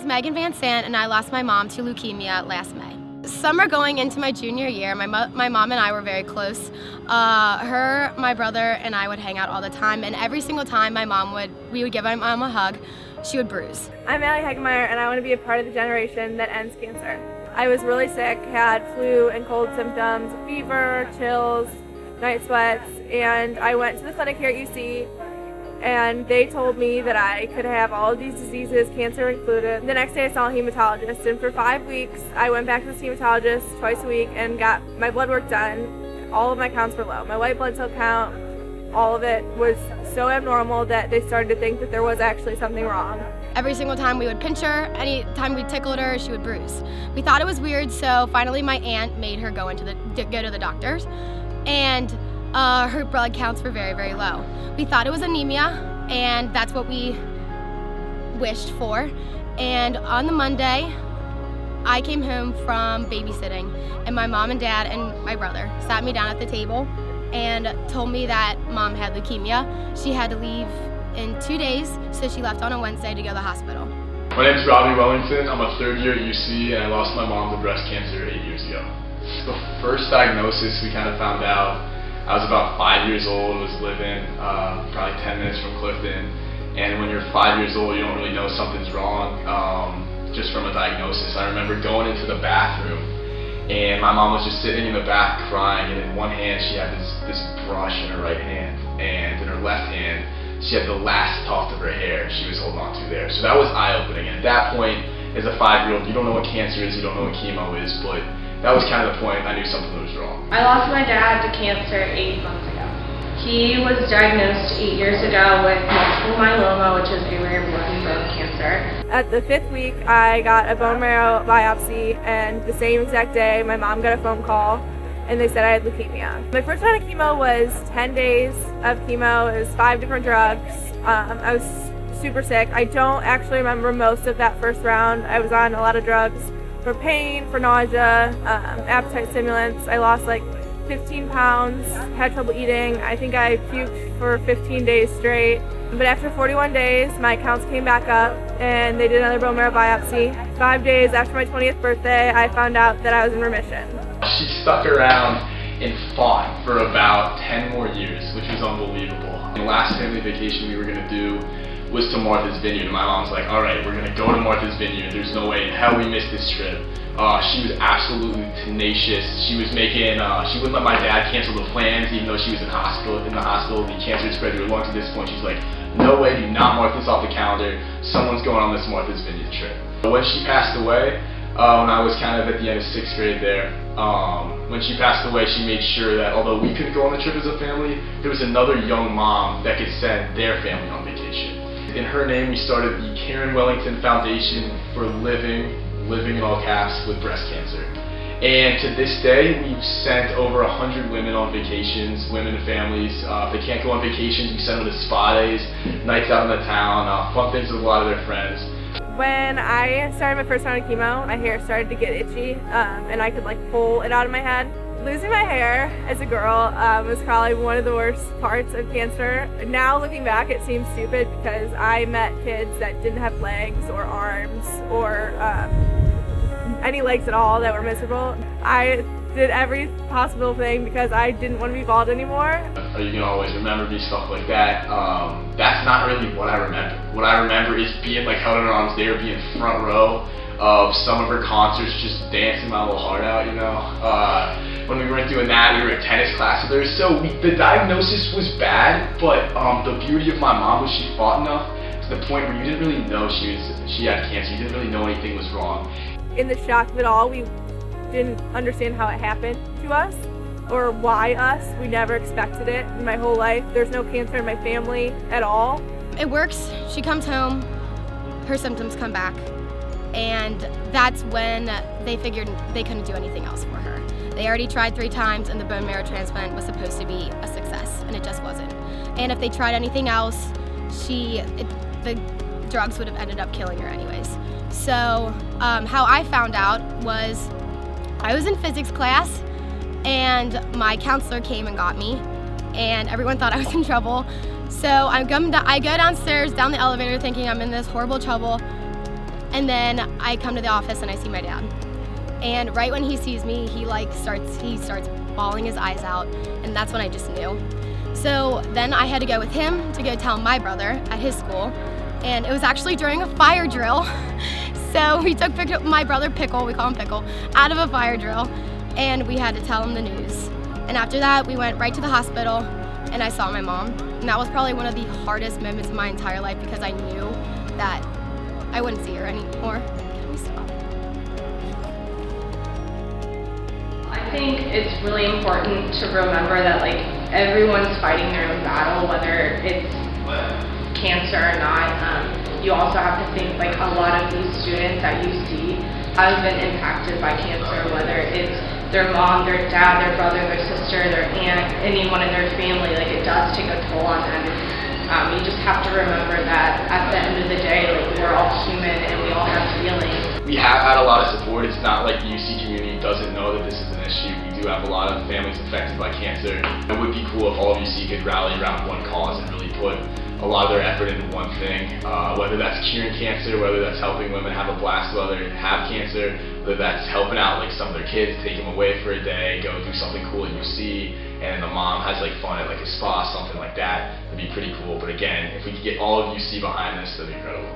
Megan Van Sant, and I lost my mom to leukemia last May. Summer going into my junior year, my mom and I were very close. Her, my brother, and I would hang out all the time, and every single time we would give my mom a hug, she would bruise. I'm Allie Hagemeyer, and I want to be a part of the generation that ends cancer. I was really sick, had flu and cold symptoms, fever, chills, night sweats, and I went to the clinic here at UC, and they told me that I could have all of these diseases, cancer included. The next day I saw a hematologist, and for 5 weeks I went back to this hematologist twice a week and got my blood work done. All of my counts were low. My white blood cell count, all of it was so abnormal that they started to think that there was actually something wrong. Every single time we would pinch her, any time we tickled her, she would bruise. We thought it was weird, so finally my aunt made her go to the doctors, and her blood counts were very, very low. We thought it was anemia, and that's what we wished for. And on the Monday, I came home from babysitting, and my mom and dad and my brother sat me down at the table and told me that mom had leukemia. She had to leave in 2 days, so she left on a Wednesday to go to the hospital. My name is Robbie Wellington. I'm a third year at UC, and I lost my mom to breast cancer 8 years ago. The first diagnosis we kind of found out, I was about 5 years old, was living probably 10 minutes from Clifton, and when you're 5 years old, you don't really know something's wrong just from a diagnosis. I remember going into the bathroom, and my mom was just sitting in the bath crying, and in one hand she had this brush in her right hand, and in her left hand she had the last tuft of her hair she was holding on to there. So that was eye-opening. And at that point, as a 5-year-old, you don't know what cancer is, you don't know what chemo is, but that was kind of the point I knew something was wrong. I lost my dad to cancer 8 months ago. He was diagnosed 8 years ago with multiple myeloma, which is a rare blood bone cancer. At the 5th week, I got a bone marrow biopsy, and the same exact day, my mom got a phone call, and they said I had leukemia. My first round of chemo was 10 days of chemo. It was 5 different drugs. I was super sick. I don't actually remember most of that first round. I was on a lot of drugs for pain, for nausea, appetite stimulants. I lost like 15 pounds, had trouble eating. I think I puked for 15 days straight. But after 41 days, my counts came back up, and they did another bone marrow biopsy. 5 days after my 20th birthday, I found out that I was in remission. She stuck around and fought for about 10 more years, which was unbelievable. The last family vacation we were going to do was to Martha's Vineyard, and my mom's like, all right, we're going to go to Martha's Vineyard. There's no way in hell we missed this trip. She was absolutely tenacious. She was making, she wouldn't let my dad cancel the plans, even though she was in the hospital. The cancer had spread to her lungs at this point. She's like, no way, do not mark this off the calendar. Someone's going on this Martha's Vineyard trip. When she passed away, when I was kind of at the end of 6th grade there, when she passed away, she made sure that although we couldn't go on the trip as a family, there was another young mom that could send their family on vacation. In her name, we started the Karen Wellington Foundation for living in all caps, with breast cancer. And to this day, we've sent over 100 women on vacations, women and families. If they can't go on vacations, we send them to spa days, nights out in the town, fun things with a lot of their friends. When I started my first round of chemo, my hair started to get itchy, and I could like pull it out of my head. Losing my hair as a girl was probably one of the worst parts of cancer. Now looking back, it seems stupid because I met kids that didn't have legs or arms or any legs at all that were miserable. I did every possible thing because I didn't want to be bald anymore. Are you gonna always remember me? Stuff like that. That's not really what I remember. What I remember is being like held in her arms there, being front row of some of her concerts, just dancing my little heart out, you know. When we weren't doing that, we were in tennis class with her. So the diagnosis was bad, but the beauty of my mom was she fought enough to the point where you didn't really know she had cancer. You didn't really know anything was wrong. In the shock of it all, we didn't understand how it happened to us or why us. We never expected it in my whole life. There's no cancer in my family at all. It works. She comes home, her symptoms come back, and that's when they figured they couldn't do anything else for her. They already tried 3 times, and the bone marrow transplant was supposed to be a success, and it just wasn't. And if they tried anything else, the drugs would have ended up killing her anyways. So how I found out was I was in physics class, and my counselor came and got me, and everyone thought I was in trouble. So I go downstairs, down the elevator, thinking I'm in this horrible trouble, And then I come to the office and I see my dad. And right when he sees me, he starts bawling his eyes out, and that's when I just knew. So then I had to go with him to go tell my brother at his school, and it was actually during a fire drill. So we took my brother Pickle, we call him Pickle, out of a fire drill, and we had to tell him the news. And after that, we went right to the hospital, and I saw my mom. And that was probably one of the hardest moments of my entire life because I knew that I wouldn't see her anymore. Can we stop? I think it's really important to remember that like everyone's fighting their own battle, whether it's cancer or not. You also have to think like a lot of these students that you see have been impacted by cancer, whether it's their mom, their dad, their brother, their sister, their aunt, anyone in their family. Like it does take a toll on them. You just have to remember that at the end of the day, like we're all human and we all have feelings. We have had a lot of support. It's not like the UC community doesn't know that this is an issue. We do have a lot of families affected by cancer. It would be cool if all of UC could rally around one cause and really put a lot of their effort into one thing, whether that's curing cancer, whether that's helping women have a blast whether they have cancer, whether that's helping out like some of their kids, take them away for a day, go do something cool at UC, and the mom has like fun at like a spa, something like that. It'd be pretty cool. But again, if we could get all of UC behind this, that'd be incredible.